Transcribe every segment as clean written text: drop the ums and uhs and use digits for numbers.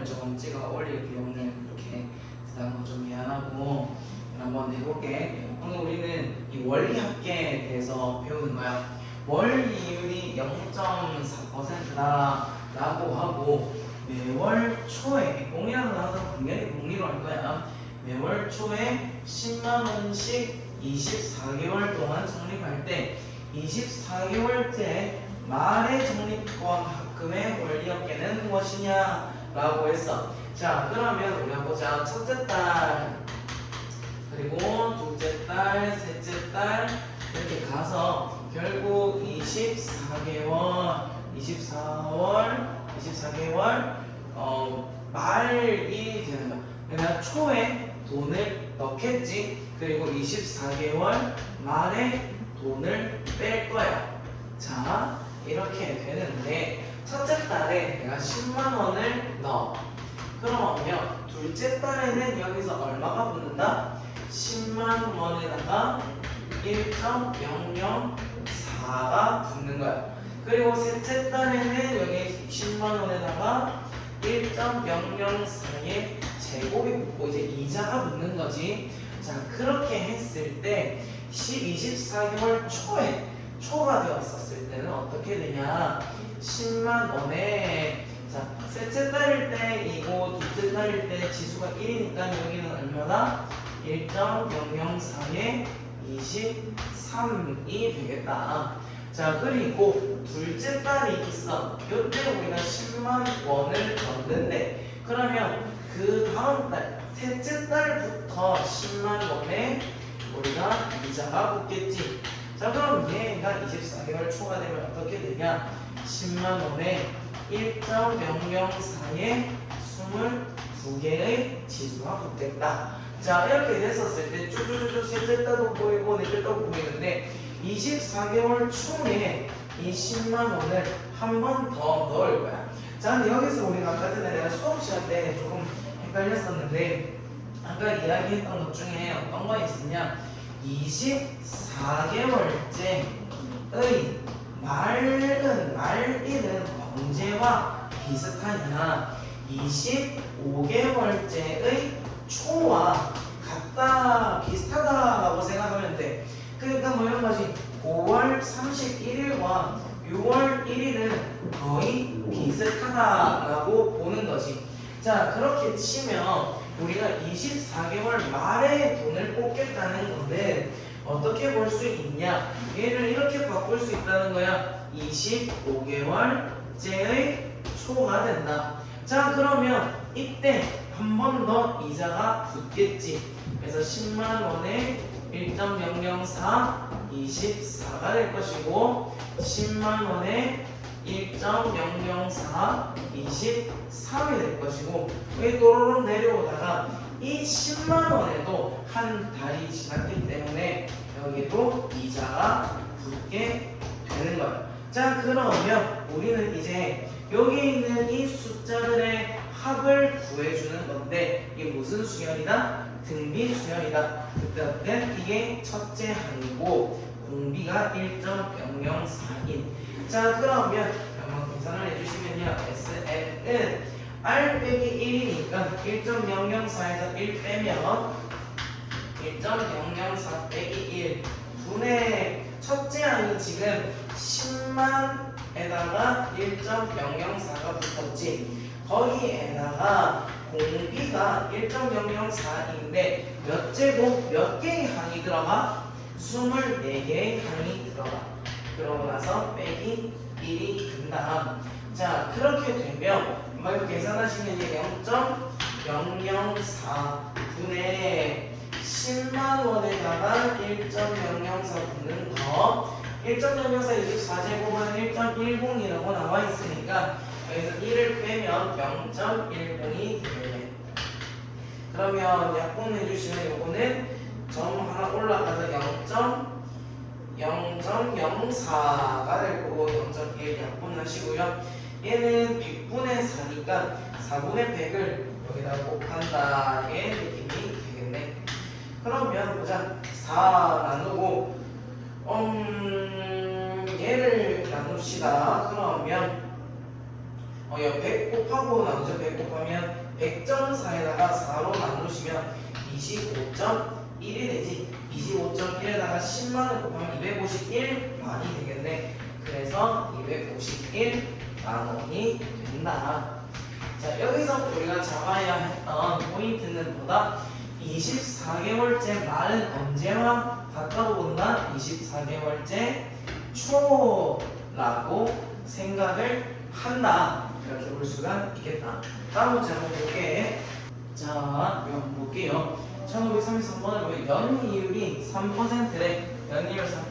조금 찍어 올릴게요. 오늘 그렇게 쓰다가 좀 미안하고 한번 해볼게. 오늘 우리는 이 원리합계에 대해서 배우는 거야. 원리율이 0.4%다라고 하고 매월 초에 공이라고 나와서 당연히 공리로 할 거야. 매월 초에 10만 원씩 24개월 동안 적립할 때 24개월째 말의 적립권 합금의 원리합계는 무엇이냐 라고 했어. 자, 그러면 우리가 보자. 첫째 달 그리고 둘째 달, 셋째 달 이렇게 가서 결국 24개월 말이 되는 거야. 그러니까 초에 돈을 넣겠지. 그리고 24개월 말에 돈을 뺄 거야. 자, 이렇게 되는데 첫째 달에 내가 10만 원을 넣어. 그러면 둘째 달에는 여기서 얼마가 붙는다? 10만 원에다가 1.004가 붙는 거야. 그리고 셋째 달에는 여기 10만 원에다가 1.004의 제곱이 붙고 이제 이자가 붙는 거지. 자, 그렇게 했을 때 24개월 초에 초가 되었었을 때는 어떻게 되냐? 10만 원에 자, 셋째 달일 때 이고 둘째 달일 때 지수가 1이니까 여기는 얼마나? 1.004에 23이 되겠다. 자, 그리고 둘째 달이 있어. 이때 우리가 10만 원을 넣는데 그러면 그 다음 달 셋째 달부터 10만 원에 우리가 이자가 붙겠지. 자, 그럼 얘가 24개월 초가 되면 어떻게 되냐? 10만 원에 1.004에 22개의 지수가 붙겠다. 자, 이렇게 됐었을 때 쭈쭈쭈쭈 셋째 달도 보이고 넷째 달도 보이는데 24개월 초에 이 10만 원을 한 번 더 넣을 거야. 자, 근데 여기서 우리가 아까 전에 내가 수업 시간 때 조금 헷갈렸었는데 아까 이야기했던 것 중에 어떤 거 있었냐? 24개월째의 말일은 언제와 비슷하냐? 25개월째의 초와 같다, 비슷하다라고 생각하면 돼. 그러니까 뭐 이런 거지. 5월 31일과 6월 1일은 거의 비슷하다라고 보는 거지. 자, 그렇게 치면 우리가 24개월 말에 돈을 뽑겠다는 건데 어떻게 볼 수 있냐? 얘를 이렇게 바꿀 수 있다는 거야. 25개월째의 초가 된다. 자, 그러면 이때 한 번 더 이자가 붙겠지. 그래서 10만 원에 1.004 24가 될 것이고 10만 원에 1.004 23이 될 것이고 여기 또로록 내려오다가 이 10만 원에도 한 달이 지났기 때문에 여기도 이자가 붙게 되는 거예요. 자, 그러면 우리는 이제 여기 있는 이 숫자들의 합을 구해주는 건데 이게 무슨 수열이다? 등비 수열이다. 그때는 이게 첫째 항이고 공비가 1.004인. 자, 그러면 한번 계산을 해주시면요. SN은 R 빼기 1이니까 1.004에서 1 빼면 1.004 빼기 1 분의 첫째 항이 지금 10만에다가 1.004가 붙었지. 거기에다가 공비가 1.004인데 몇 제곱 몇 개의 항이 들어가? 24개의 항이 들어가. 그러고 나서 빼기 1이 된다. 자, 그렇게 되면 이거 계산하시면 0.004 분의 10만 원에다가 1.004 붙는 거 1.004 24제곱은 1.10이라고 나와 있으니까 여기서 1을 빼면 0.10이 되네. 그러면 약분해 주시면 요거는 점 하나 올라가서 0.004가 될 거고 0.1 약분하시고요. 얘는 100분의 4니까 4분의 100을 여기다 곱한다. 의 느낌이 되겠네. 그러면 보자. 4 나누고 얘를 나눕시다. 그러면 100 곱하고 나누죠. 100 곱하면 100.4에다가 4로 나누시면 25.1이 되지. 25.1에다가 10만을 곱하면 251만이 되겠네. 그래서 251만 원이 된다. 자, 여기서 우리가 잡아야 했던 포인트는 뭐다? 24개월째 말은 언제와 같다고 본다? 24개월째 초라고 생각을 한다. 이렇게 볼 수가 있겠다. 다음 문제 한번 볼게. 자, 한번 볼게요. 1933번을 보면 연이율이 3%래. 연이율 3%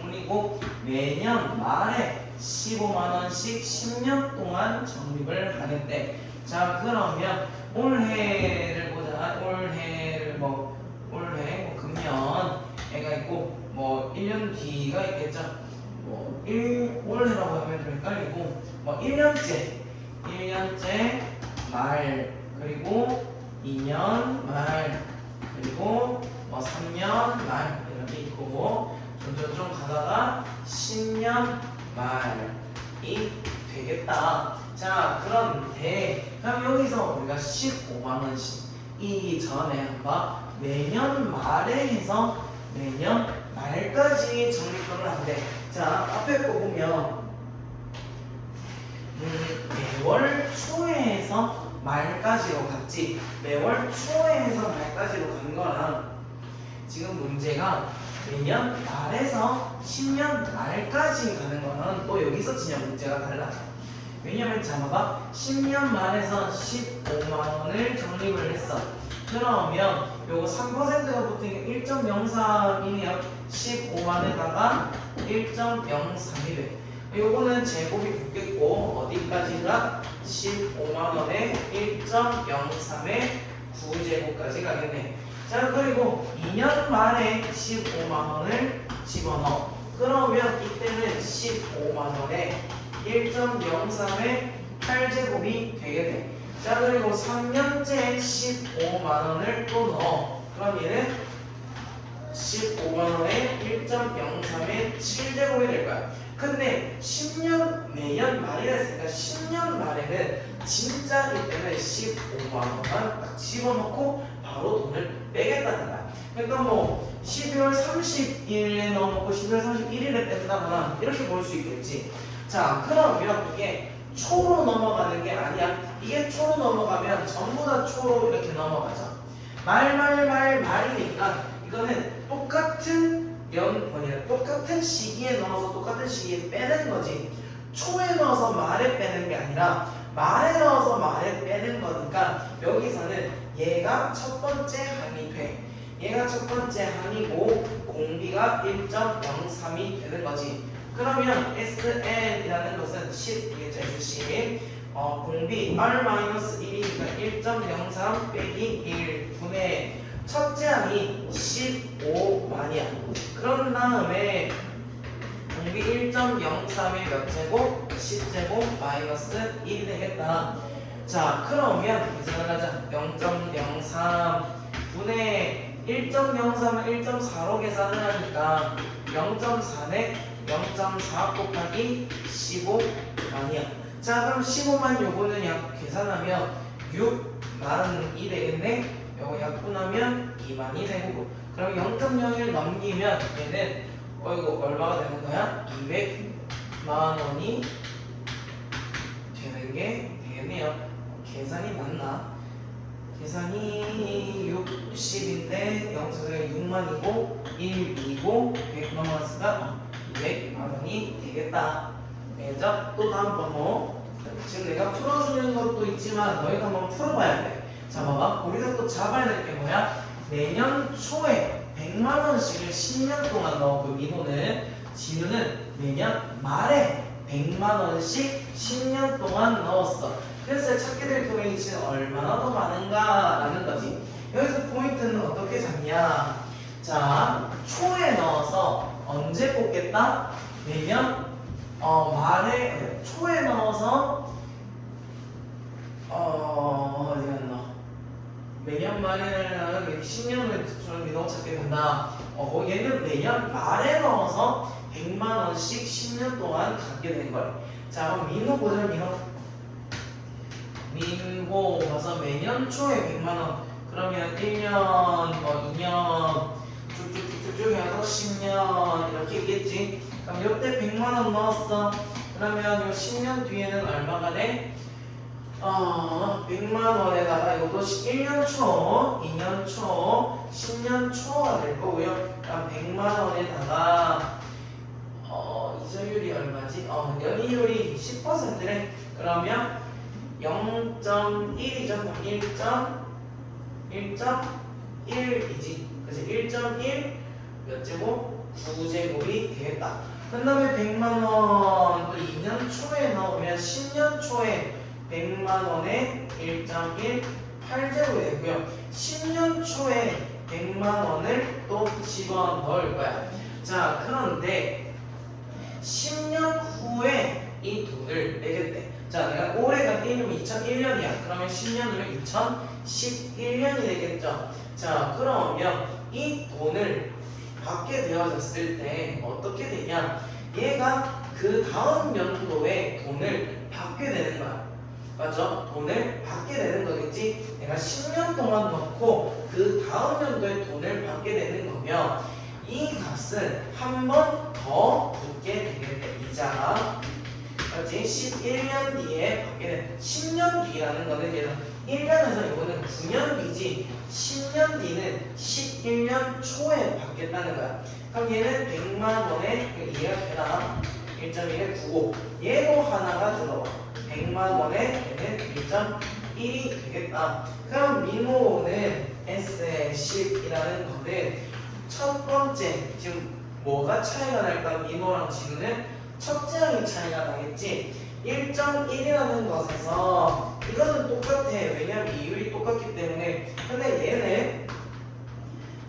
복리고 매년 말에 15만원씩 10년 동안 적립을 하겠대. 자, 그러면 올해를 보자. 올해 뭐 금년 애가 있고 뭐 1년 뒤가 있겠죠. 뭐 올해라고 하면 좀 헷갈리고 뭐 1년째 말 그리고 2년 말 그리고 뭐 3년 말 이렇게 있고 점점 가다가 10년 말이 되겠다. 자, 그런데 그럼 여기서 우리가 15만 원씩 이전에 한번 매년 말에 해서 매년 말까지 적립금을 한대. 자, 앞에 거 보면 매월 초에서 말까지로 갔지. 매월 초에서 말까지로 간 거랑 지금 문제가 매년 말에서 10년 말까지 가는 거는 또 여기서 진짜 문제가 달라져. 왜냐면 잠깐만 10년 말에서 15만 원을 적립을 했어. 그러면 요거 3%가 붙은 게 1.03이네요. 15만에다가 1.03이 돼. 요거는 제곱이 붙겠고 어디까지가 15만원에 1.03의 9제곱까지 가겠네. 자, 그리고 2년 말에 15만원을 집어넣어. 그러면 이때는 15만원에 1.03의 8제곱이 되겠네. 자, 그리고 3년째 15만원을 또 넣어. 그럼 얘는 15만원에 1.03의 7제곱이 될 거야. 근데 10년 매년 말이라 했으니까 10년 말에는 진짜 이때는 15만원만 딱 집어넣고 바로 돈을 빼겠다는 거야. 그러니까 뭐 12월 30일에 넣어놓고 12월 31일에 뺀다거나 이렇게 볼 수 있겠지. 자, 그러면 이게 초로 넘어가는 게 아니야. 이게 초로 넘어가면 전부 다 초로 이렇게 넘어가죠. 말이니까 이거는 똑같은 똑같은 시기에 넣어서 똑같은 시기에 빼는 거지. 초에 넣어서 말에 빼는 게 아니라 말에 넣어서 말에 빼는 거니까 여기서는 얘가 첫 번째 항이 돼. 얘가 첫 번째 항이고 공비가 1.03이 되는 거지. 그러면 SN이라는 것은 10이겠죠. S10 공비 R-1이니까 1.03 빼기 1분의 첫째 항이 15만이야. 그런 다음에 공비 1.03의 몇 제곱? 10제곱 마이너스 1이 되겠다. 자, 그러면 계산을 하자. 0.03 분의 1.03을 1.4로 계산을 하니까 0.4네 0.4 곱하기 15만이야. 자, 그럼 15만 요거는 약 계산하면 6만이 되겠네. 요거 약분하면 2만이 되고, 그럼 0.01 넘기면 얘는 이거 얼마가 되는 거야? 200만 원이 되는 게 되겠네요. 계산이 맞나? 계산이 60인데 0.6만이고 1이고 100 넘어갔으니까 200만 원이 되겠다. 알겠죠? 또 다음 번호. 지금 내가 풀어주는 것도 있지만 너희가 한번 풀어봐야 돼. 자, 봐봐. 우리가 또 잡아야 될 게 뭐야? 내년 초에 100만 원씩을 10년 동안 넣고 민호는 진우는 내년 말에 100만 원씩 10년 동안 넣었어. 그래서 찾게 될 금액이 지금 얼마나 더 많은가라는 거지. 여기서 포인트는 어떻게 잡냐? 자, 초에 넣어서 언제 뽑겠다? 내년 말에 초에 넣어서 어디 갔나? 매년 말에는 10년을 저는 민호 찾게 된다. 얘는 내년 말에 넣어서 100만 원씩 10년 동안 갖게 된 거예요. 자, 그럼 민호 보자. 민호 민호 봐서 매년 초에 100만 원. 그러면 1년, 뭐 2년 쭉쭉쭉쭉 해서 10년 이렇게 있겠지. 그럼 이때 100만 원 넣었어. 그러면 이 10년 뒤에는 얼마가 돼? 100만 원에다가 이것도 1년 초, 2년 초, 10년 초가 될 거고요. 그럼 100만 원에다가 이자율이 얼마지? 연이율이 10%래. 그러면 0.1이죠. 1.1이지. 그래서 1.1 몇 제곱? 9제곱이 되겠다. 그 다음에 100만 원 2년 초에 넣으면 10년 초에 100만 원에 1.1 8제곱이 되고요. 10년 초에 100만 원을 또 집어넣을 거야. 자, 그런데 10년 후에 이 돈을 내겠대. 자, 내가 올해가 2001년이야. 그러면 10년이면 2011년이 되겠죠. 자, 그러면 이 돈을 받게 되어졌을 때 어떻게 되냐? 얘가 그 다음 연도에 돈을 받게 되는 거야. 맞죠? 돈을 받게 되는 거겠지? 내가 10년 동안 넣고 그 다음 연도에 돈을 받게 되는 거면 이 값은 한 번 더 붙게 되겠대. 이자가. 그렇지? 11년 뒤에 받게 되는 10년 뒤라는 거는 얘는 1년에서 이거는 9년 뒤지 10년 뒤는 11년 초에 받겠다는 거야. 그럼 얘는 100만 원에 이해가 되나? 1.1에 9고 얘도 하나가 들어와. 100만 원에 얘는 1.1이 되겠다. 그럼 민호는 S의 10이라는 거는 첫 번째 지금 뭐가 차이가 날까? 민호랑 진우는 첫째 항이 차이가 나겠지. 1.1이라는 것에서 이거는 똑같아. 왜냐면 이율이 똑같기 때문에. 근데 얘는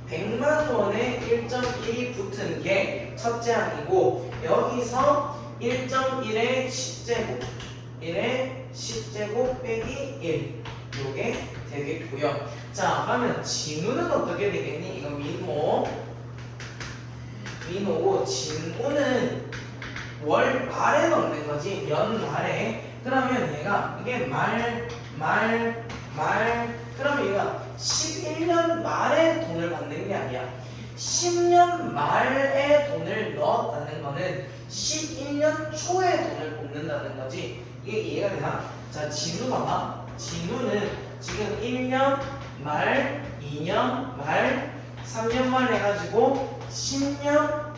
100만 원에 1.1이 붙은 게 첫째 항이고 여기서 1.1의 10제곱 1의 10제곱 빼기 1 요게 되겠고요. 자, 그러면 진우는 어떻게 되겠니? 이거 민호고 진우는 월 말에 넣는 거지. 연 말에. 그러면 얘가 이게 그러면 얘가 11년 말에 돈을 받는 게 아니야. 10년 말에 돈을 넣었다는 거는 11년 초에 돈을 뽑는다는 거지. 이게 이해가 되나? 자, 진우 봐봐. 진우는 지금 1년 말, 2년 말, 3년 말 해가지고 10년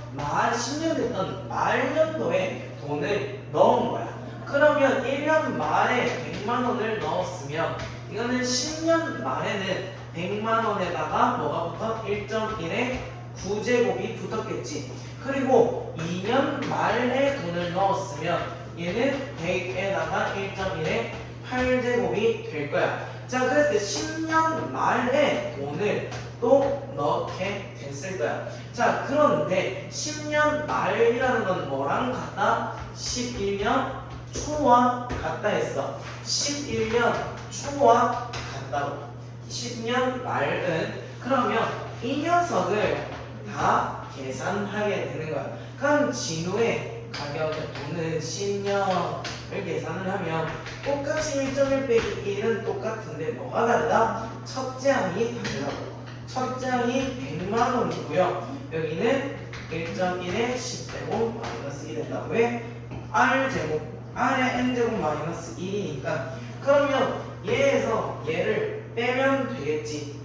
됐던 말년도에 돈을 넣은 거야. 그러면 1년 말에 100만 원을 넣었으면 이거는 10년 말에는 100만 원에다가 뭐가 붙어? 1.1에 9제곱이 붙었겠지. 그리고 2년 말에 돈을 넣었으면 얘는 100에다가 1.1에 8제곱이 될 거야. 자, 그랬을 때 10년 말에 돈을 또 넣게 됐을 거야. 자, 그런데 10년 말이라는 건 뭐랑 같다? 11년 초와 같다 했어. 11년 초와 같다고. 10년 말은 그러면 이 녀석을 다 계산하게 되는 거야. 그럼 진우의 가격 돈은 10년을 계산을 하면 똑같이 1.1 빼기 1은 똑같은데 뭐가 다르다? 첫째 항이 다르다고. 첫째 항이 100만 원이고요. 여기는 1.1에 10제곱 마이너스 1 된다. 왜? R제곱, R의 N제곱 마이너스 1이니까. 그러면 얘에서 얘를 빼면 되겠지.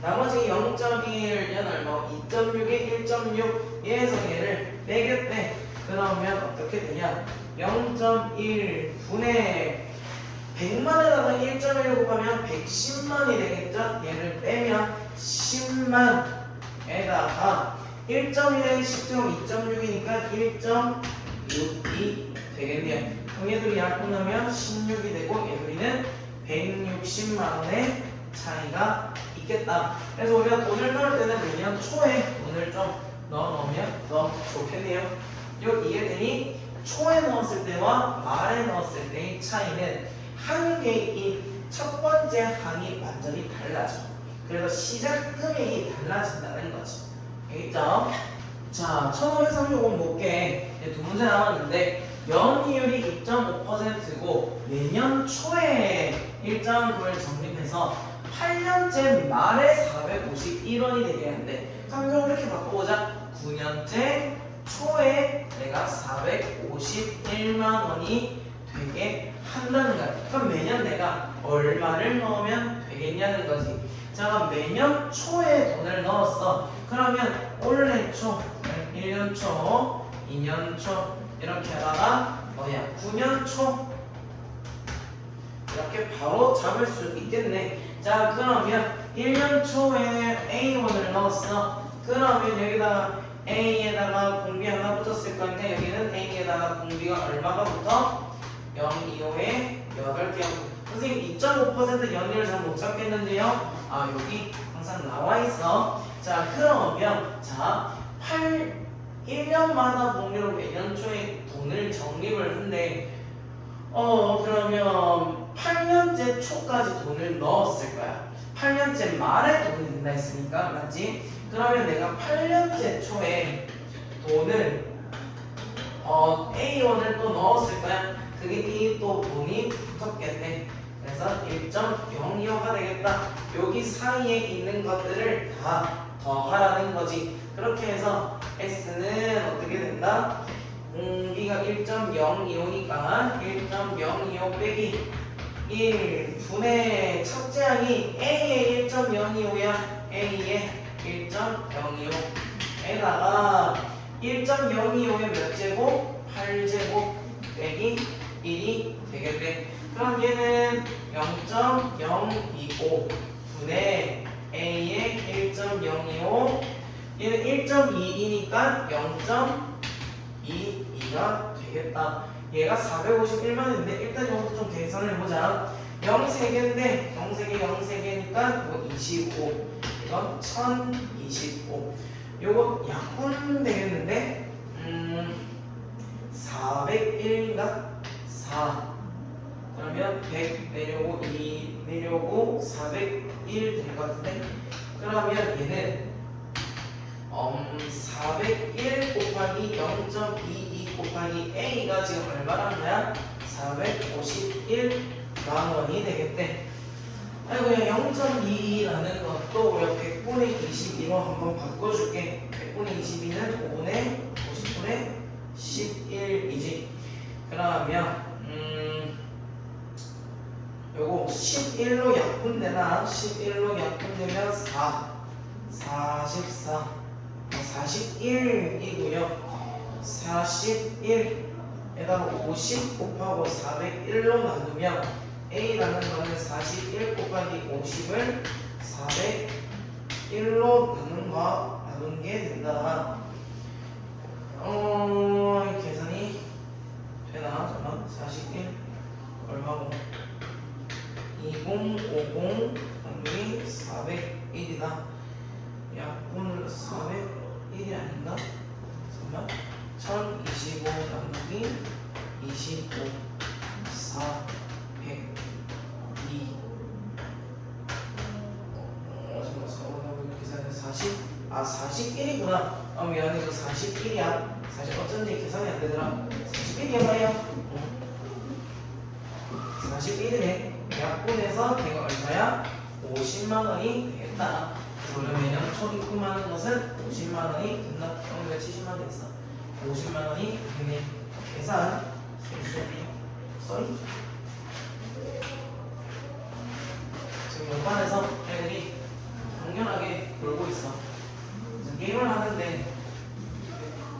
나머지 0.1 얘는 얼마? 2.6에 1.6 얘에서 얘를 빼겠대. 그러면 어떻게 되냐? 0.1 분의 100만에다가 1.1 곱하면 110만이 되겠죠? 얘를 빼면 10만에다가 1.1에 10제곱 2.6이니까 1.62 되겠네요. 그럼 얘들이 약분하면 16이 되고 얘들이는 160만원의 차이가 있겠다. 그래서 우리가 돈을 넣을 때는 매년 초에 돈을 좀 넣어놓으면 더 좋겠네요. 요 이해되니? 초에 넣었을 때와 말에 넣었을 때의 차이는 한 개의 첫 번째 항이 완전히 달라져. 그래서 시작 금액이 달라진다는 거지. 알겠죠? 자, 1535번 볼게. 두 문제 남았는데 연이율이 2.5%고 매년 초에 일정금을 적립해서 8년째 말에 451원이 되겠는데 그럼 이렇게 바꿔보자. 9년째 초에 내가 451만 원이 되게 한다는 거야. 그럼 매년 내가 얼마를 넣으면 되겠냐는 거지. 자, 그럼 매년 초에 돈을 넣었어. 그러면 올해 초, 1년 초, 2년 초 이렇게 하다가 뭐야 9년 초 이렇게 바로 잡을 수 있겠네. 자, 그러면 1년 초에 A1을 넣었어. 그러면 여기다가 A에다가 공비 하나 붙었을 건데 여기는 A에다가 공비가 얼마가 붙어? 0, 2호에 8개. 선생님 2.5% 연이율 잘 못 잡겠는데요? 아, 여기 항상 나와 있어. 자, 그러면 자 1년마다 복리로 매년 초에 돈을 적립을 한대. 그러면 8년째 초까지 돈을 넣었을 거야. 8년째 말에 돈이 된다 했으니까 맞지? 그러면 내가 8년째 초에 돈을 A1을 또 넣었을 거야. 그게 이 또 돈이 붙었겠네. 그래서 1.025가 되겠다. 여기 사이에 있는 것들을 다 더하라는 거지. 그렇게 해서 S는 어떻게 된다? 공비가 1.025니까 1.025 빼기 1분의 첫째 항이 A의 1.025야. A의 1.025에다가 1.025의 몇 제곱? 8제곱 빼기 1이 되겠네. 그럼 얘는 0.025 분의 A의 1.025 얘는 1.22니까 0.22가 되겠다. 얘가 451만인데 일단 이것도 좀 계산을 해보자. 0 3개인데 0 3개 0 3개니까 이거 25 이건 1025 요거 약분 되겠는데 401인가? 4 그러면 100 내려고 2 내려고 401 될 것 같은데 그러면 얘는 401 곱하기 0.22 곱하기 A가 지금 얼마란 거야? 451만 원이 되겠대. 아이고야 0.22라는 것도 우리가 100분의 22로 한번 바꿔줄게. 100분의 22는 5분의 50분의 11이지. 그러면 요거 11로 약분되나? 11로 약분되면 44 41이고요. 41에다가 50 곱하고 401로 나누면 A라는 거는 41 곱하기 50을 401로 나눈 게 된다. 계산이 되나? 잠깐만. 41 얼마고? 2050 확률이 401이다. 약분을 401이 아닌가? 잠깐만. 1025 나누기 25 402 계산해 41이구나. 미안해. 이거 41이야. 사실 어쩐지 계산이 안 되더라. 41이야 말이야. 41이네. 약분해서 내가 얼마야? 50만 원이 되겠다. 그러면 매년 총 입금하는 것은 50만 원이 된다. 우리가 70만 원 됐어. 50만 원이 되네. 계산. 쏘리. 지금 옆반에서 애들이 당연하게 놀고 있어. 게임을 하는데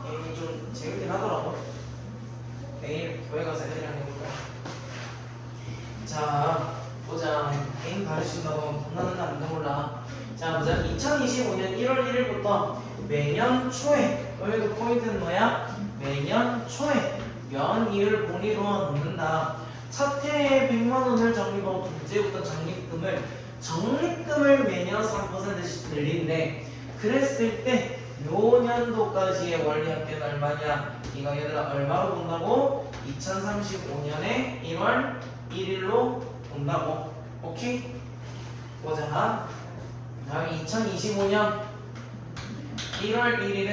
게임이 좀 재밌긴 하더라고. 내일 교회 가서 애들이랑 해볼 거야. 자, 보자. 게임 가르친다고 겁나는 안 몰라. 자, 보자. 2025년 1월 1일부터 매년 초에 여기도 포인트는 뭐야? 매년 초에 연이율 복리로 넣는다. 첫 해에 100만 원을 적립하고 둘째부터 적립금을 매년 3%씩 늘린대. 그랬을 때 요 년도까지의 원리합계는 얼마냐? 이거 얘들아 얼마로 본다고? 2035년에 1월 1일로 본다고. 오케이? 보자. 다음에 2025년 1월 1일에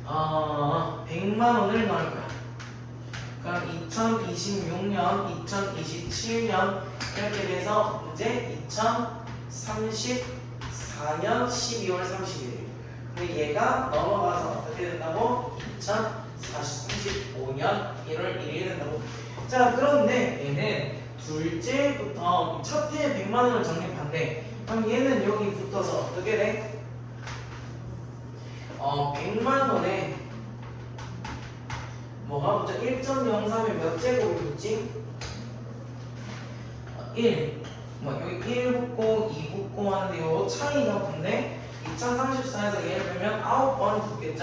100만 원을 넣을 거야. 그럼 2026년, 2027년 이렇게 돼서 이제 2034년 12월 31일. 근데 얘가 넘어가서 어떻게 된다고? 2035년 1월 1일이 된다고. 자, 그런데 얘는 둘째부터 첫 해에 100만 원을 적립한대. 그럼 얘는 여기 붙어서 어떻게 돼? 100만 원에 뭐가 붙죠? 1.03에 몇 제곱이 붙지? 1. 여기 1 붙고 2 붙고 하는데 요 차이가 붙네. 2034에서 얘를 빼면 9번 붙겠죠.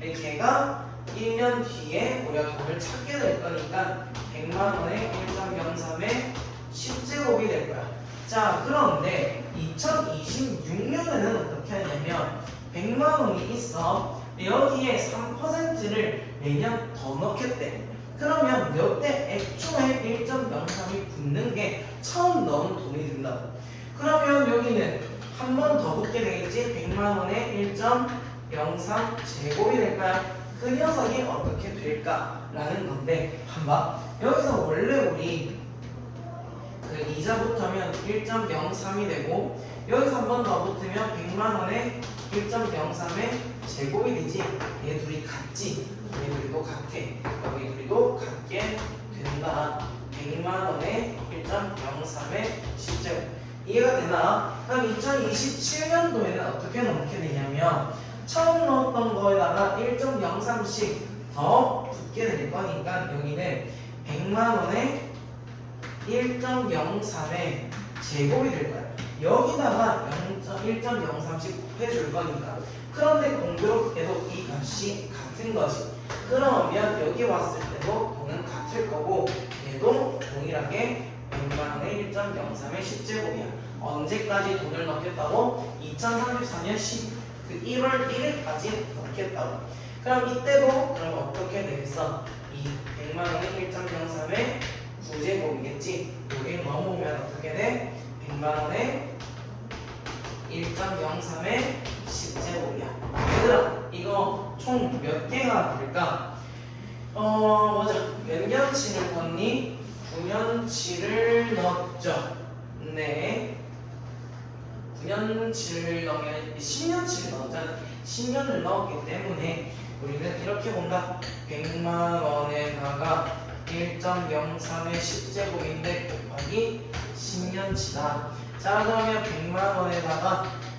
걔가 1년 뒤에 우리가 돈을 찾게 될 거니까 100만 원에 1.03에 10제곱이 될 거야. 자, 그런데 2026년에는 어떻게 하냐면 100만 원이 있어. 여기에 3%를 매년 더 넣겠대. 그러면 몇 대 애초에 1.03이 붙는 게 처음 넣은 돈이 된다고. 그러면 여기는 한 번 더 붙게 되겠지. 100만 원에 1.03 제곱이 될까요? 그 녀석이 어떻게 될까라는 건데, 한번 여기서 원래 우리 그 이자 붙으면 1.03이 되고, 여기서 한 번 더 붙으면 100만 원에 1.03의 제곱이 되지. 얘 둘이 같지. 얘 둘이도 같아. 여기 둘이도 같게 된다. 100만 원에 1.03의 10제곱. 이해가 되나? 그럼 2027년도에는 어떻게 넣게 되냐면 처음 넣었던 거에다가 1.03씩 더 붙게 될 거니까 여기는 100만 원에 1.03의 제곱이 될 거야. 여기다가 1.03씩 곱해줄 거니까. 그런데 공교롭게도 이 값이 같은 거지. 그러면 여기 왔을 때도 돈은 같을 거고 얘도 동일하게 100만 원에 1.03의 10제곱이야. 언제까지 돈을 넣겠다고? 2034년 1월 1일까지 넣겠다고. 그럼 이때도 그럼 어떻게 되겠어? 이 100만 원에 1.03의 9제곱이겠지. 여기 넘어오면 어떻게 돼? 100만 원에 1.03의 10제곱이야. 얘들아, 이거 총 몇 개가 될까? 뭐죠? 몇 년치를 넣니? 9년치를 넣었죠. 네. 9년치를 넣으면 10년치를 넣었잖아. 10년을 넣었기 때문에 우리는 이렇게 본다. 100만 원에다가 1.03의 10제곱인데 곱하기 10년치다. 자, 그러면 100만 원에다가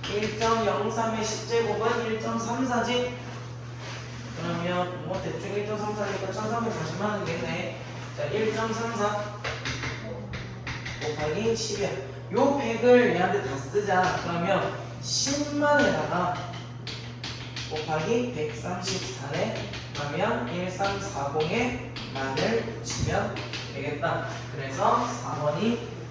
1.03의 10제곱은 1.34지? 그러면 뭐 대충 1.34니까 1340만 원이겠네. 자, 1.34 곱하기 10이야. 요 100을 얘한테 다 쓰자. 그러면 10만에다가 곱하기 134네. 그러면 1340에 만을 붙이면 되겠다. 그래서 4번이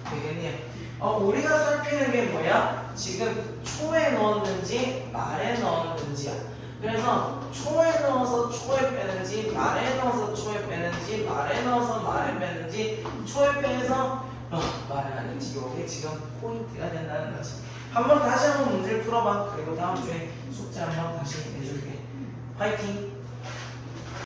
되겠네요. 우리가 살피는 게 뭐야? 지금 초에 넣었는지 말에 넣었는지야. 그래서 초에 넣어서 초에 빼는지, 말에 넣어서 초에 빼는지, 말에 넣어서 말에 빼는지, 초에 빼서 말이 아닌지, 이게 지금 포인트가 된다는 거지. 한번 다시 한번 문제를 풀어봐. 그리고 다음 주에 숙제 한번 다시 해줄게. 화이팅!